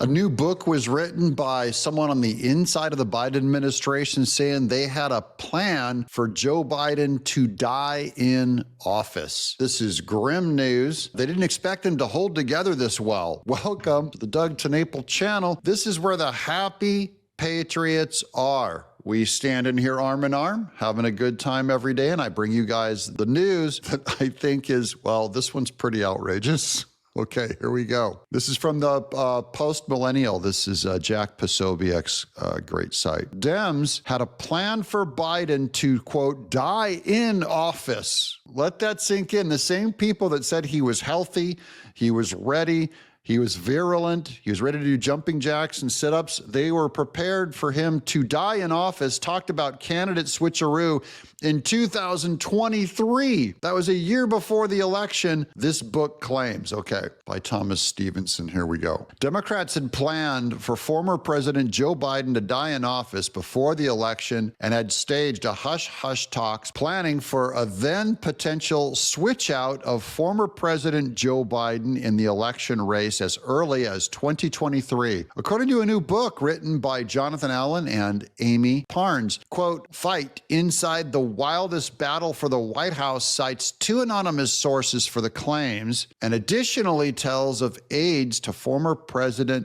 A new book was written by someone on the inside of the Biden administration saying they had a plan for Joe Biden to die in office. This is grim news. They didn't expect him to hold together this well. Welcome to the Doug TenNapel channel. This is where the happy patriots are. We stand in here arm in arm, having a good time every day, and I bring you guys the news that I think is, well, this one's pretty outrageous. Okay, here we go. This is from the Post-Millennial. This is Jack Posobiec's great site. Dems had a plan for Biden to, quote, die in office. Let that sink in. The same people that said he was healthy, he was ready, he was virulent, he was ready to do jumping jacks and sit-ups, they were prepared for him to die in office, talked about candidate switcheroo in 2023. That was a year before the election, this book claims. Okay, by Thomas Stevenson, here we go. Democrats had planned for former President Joe Biden to die in office before the election and had staged a hush-hush talks planning for a then potential switch out of former President Joe Biden in the election race as early as 2023. According to a new book written by Jonathan Allen and Amy Parnes, quote, Fight Inside the Wildest Battle for the White House cites two anonymous sources for the claims and additionally tells of aides to former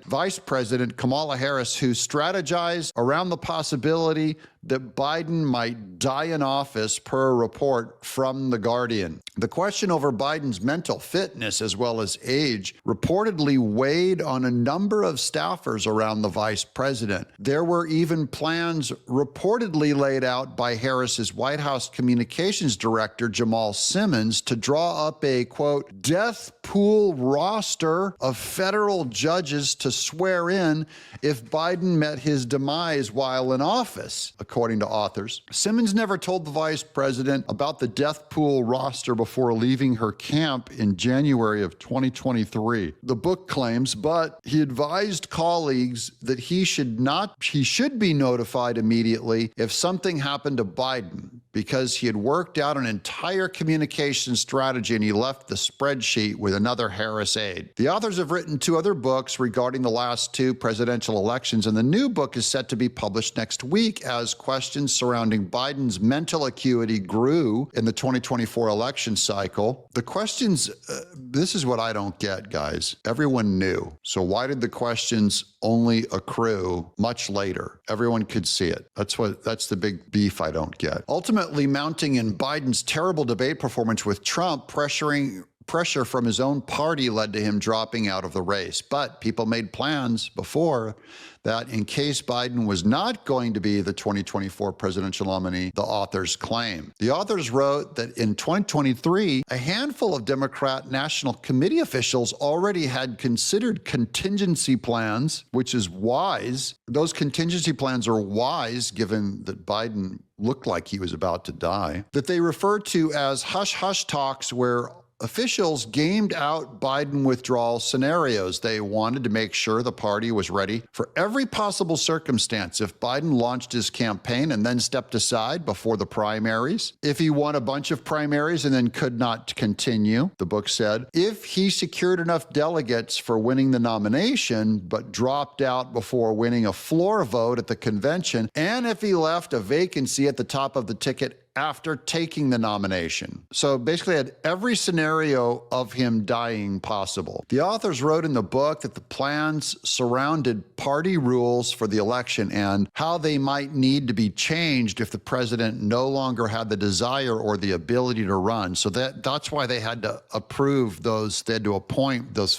Vice President Kamala Harris who strategized around the possibility that Biden might die in office per a report from The Guardian. The question over Biden's mental fitness as well as age reportedly weighed on a number of staffers around the vice president. There were even plans reportedly laid out by Harris's White House communications director, Jamal Simmons, to draw up a, quote, death pool roster of federal judges to swear in if Biden met his demise while in office, according to authors. Simmons never told the vice president about the death pool roster before leaving her camp in January of 2023. The book claims, but he advised colleagues that he should be notified immediately if something happened to Biden because he had worked out an entire communication strategy and he left the spreadsheet with another Harris aide. The authors have written two other books regarding the last two presidential elections, and the new book is set to be published next week as questions surrounding Biden's mental acuity grew in the 2024 election cycle. The questions, this is what I don't get, guys. Everyone knew. So why did the questions only accrue much later? Everyone could see it. That's the big beef I don't get. Ultimately, mounting in Biden's terrible debate performance with Trump, pressure from his own party led to him dropping out of the race. But people made plans before that in case Biden was not going to be the 2024 presidential nominee, the authors claim. The authors wrote that in 2023, a handful of Democrat National Committee officials already had considered contingency plans, which is wise. Those contingency plans are wise given that Biden looked like he was about to die, that they refer to as hush-hush talks where officials gamed out Biden withdrawal scenarios. They wanted to make sure the party was ready for every possible circumstance. If Biden launched his campaign and then stepped aside before the primaries, if he won a bunch of primaries and then could not continue, the book said, if he secured enough delegates for winning the nomination but dropped out before winning a floor vote at the convention, and if he left a vacancy at the top of the ticket after taking the nomination. So basically had every scenario of him dying possible. The authors wrote in the book that the plans surrounded party rules for the election and how they might need to be changed if the president no longer had the desire or the ability to run. So that's why they had to approve those, they had to appoint those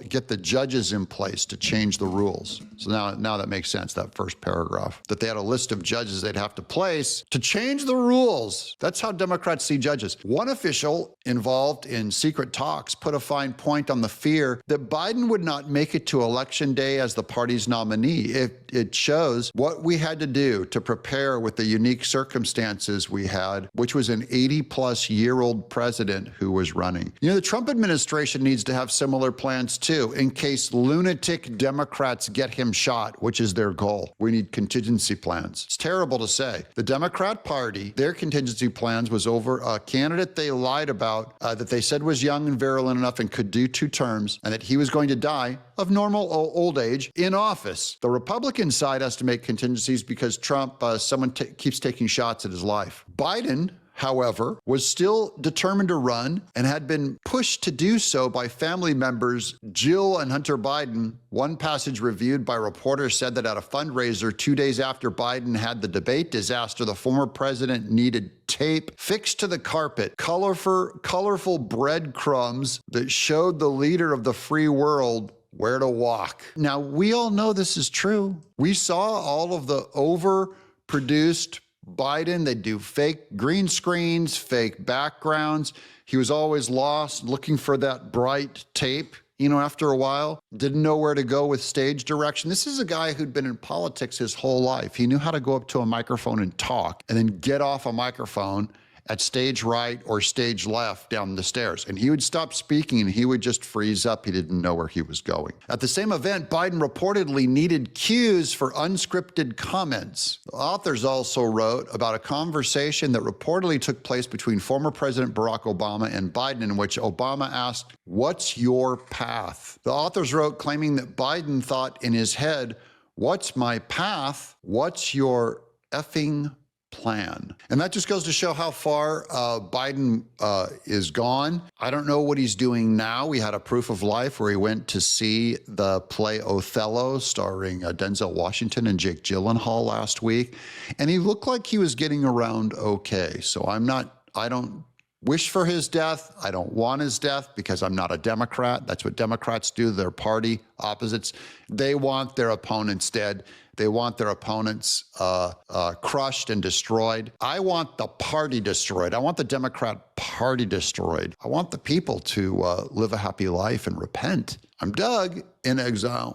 get the judges in place to change the rules. So now that makes sense, that first paragraph, that they had a list of judges they'd have to place to change the rules. That's how Democrats see judges. One official involved in secret talks put a fine point on the fear that Biden would not make it to election day as the party's nominee. It shows what we had to do to prepare with the unique circumstances we had, which was an 80-plus-year-old president who was running. You know, the Trump administration needs to have similar plans too, in case lunatic Democrats get him shot, which is their goal. We need contingency plans. It's terrible to say. The Democrat Party, their contingency plans was over a candidate they lied about out that they said was young and virulent enough and could do 2 terms, and that he was going to die of normal old age in office. The Republican side has to make contingencies because Trump, someone keeps taking shots at his life. Biden, however, was still determined to run and had been pushed to do so by family members Jill and Hunter Biden. One passage reviewed by reporters said that at a fundraiser 2 days after Biden had the debate disaster, the former president needed tape fixed to the carpet, colorful breadcrumbs that showed the leader of the free world where to walk. Now, we all know this is true. We saw all of the overproduced Biden. They do fake green screens, fake backgrounds. He was always lost, looking for that bright tape. After a while, didn't know where to go with stage direction. This is a guy who'd been in politics his whole life. He knew how to go up to a microphone and talk, and then get off a microphone at stage right or stage left down the stairs. And he would stop speaking and he would just freeze up. He didn't know where he was going. At the same event, Biden reportedly needed cues for unscripted comments. The authors also wrote about a conversation that reportedly took place between former President Barack Obama and Biden, in which Obama asked, "What's your path?" The authors wrote, claiming that Biden thought in his head, "What's my path? What's your effing plan?" And that just goes to show how far Biden is gone. I don't know what he's doing now. We had a proof of life where he went to see the play Othello starring Denzel Washington and Jake Gyllenhaal last week, and he looked like he was getting around okay. So I don't wish for his death. I don't want his death because I'm not a Democrat. That's what Democrats do. They're party opposites. They want their opponents dead. They want their opponents crushed and destroyed. I want the party destroyed. I want the Democrat Party destroyed. I want the people to live a happy life and repent. I'm Doug in exile.